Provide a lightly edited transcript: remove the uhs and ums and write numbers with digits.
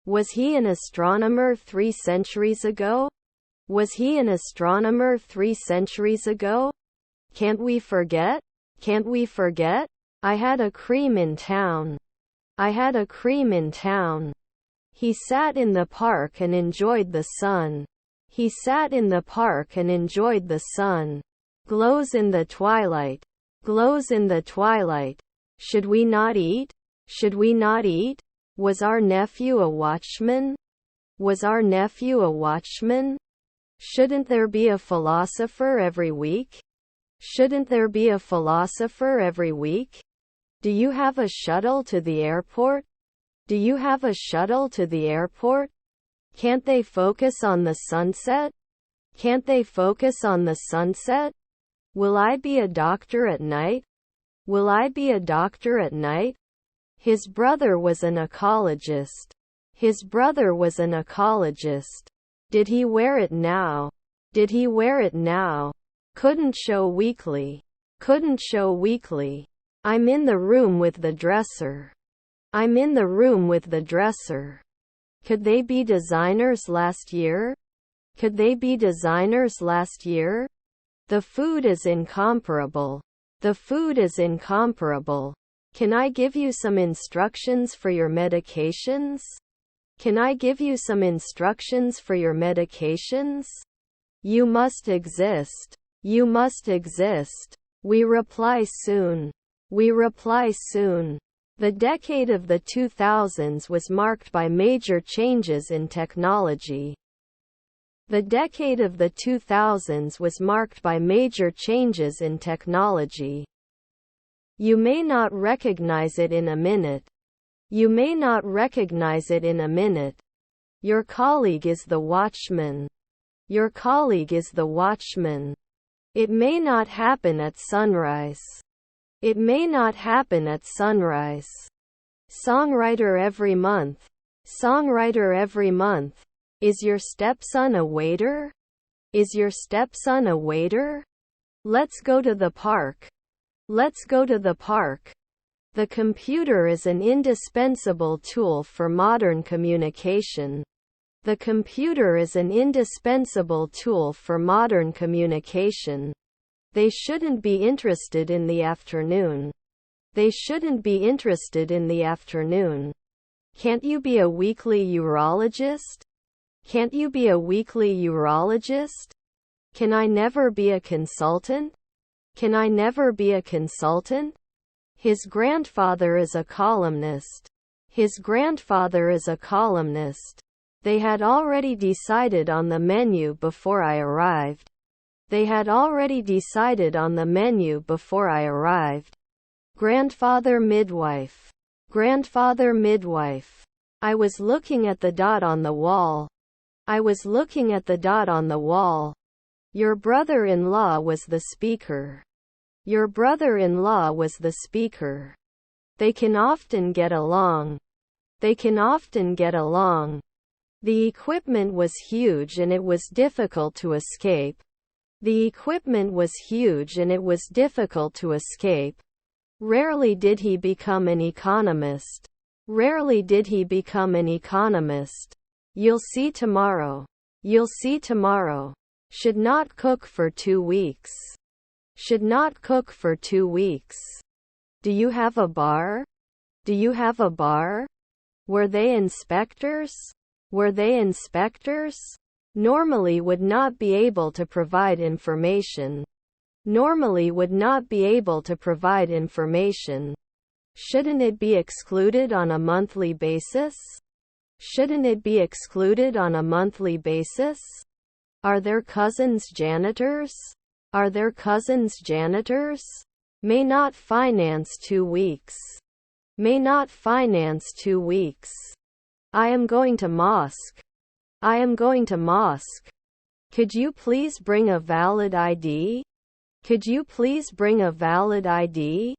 Was he an astronomer 3 centuries ago? Was he an astronomer 3 centuries ago? Can't we forget? Can't we forget? I had a cream in town. I had a cream in town. He sat in the park and enjoyed the sun. He sat in the park and enjoyed the sun. Glows in the twilight. Glows in the twilight. Should we not eat? Should we not eat? Was our nephew a watchman? Was our nephew a watchman? Shouldn't there be a philosopher every week? Shouldn't there be a philosopher every week? Do you have a shuttle to the airport? Do you have a shuttle to the airport? Can't they focus on the sunset? Can't they focus on the sunset? Will I be a doctor at night? Will I be a doctor at night? His brother was an ecologist. His brother was an ecologist. Did he wear it now? Did he wear it now? Couldn't show weekly. Couldn't show weekly. I'm in the room with the dresser. I'm in the room with the dresser. Could they be designers last year? Could they be designers last year? The food is incomparable. The food is incomparable. Can I give you some instructions for your medications? Can I give you some instructions for your medications? You must exist. You must exist. We reply soon. We reply soon. The decade of the 2000s was marked by major changes in technology. The decade of the 2000s was marked by major changes in technology. You may not recognize it in a minute. You may not recognize it in a minute. Your colleague is the watchman. Your colleague is the watchman. It may not happen at sunrise. It may not happen at sunrise. Songwriter every month. Songwriter every month. Is your stepson a waiter? Is your stepson a waiter? Let's go to the park. Let's go to the park. The computer is an indispensable tool for modern communication. The computer is an indispensable tool for modern communication. They shouldn't be interested in the afternoon. They shouldn't be interested in the afternoon. Can't you be a weekly urologist? Can't you be a weekly urologist? Can I never be a consultant? Can I never be a consultant? His grandfather is a columnist. His grandfather is a columnist. They had already decided on the menu before I arrived. They had already decided on the menu before I arrived. Grandfather midwife. Grandfather midwife. I was looking at the dot on the wall. I was looking at the dot on the wall. Your brother-in-law was the speaker. Your brother-in-law was the speaker. They can often get along. They can often get along. The equipment was huge and it was difficult to escape. The equipment was huge and it was difficult to escape. Rarely did he become an economist. Rarely did he become an economist. You'll see tomorrow. You'll see tomorrow. Should not cook for 2 weeks. Should not cook for 2 weeks. Do you have a bar? Do you have a bar? Were they inspectors? Were they inspectors? Normally would not be able to provide information. Normally would not be able to provide information. Shouldn't it be excluded on a monthly basis? Shouldn't it be excluded on a monthly basis? Are their cousins janitors? Are their cousins janitors? May not finance 2 weeks. May not finance 2 weeks. I am going to mosque. I am going to mosque. Could you please bring a valid ID? Could you please bring a valid ID?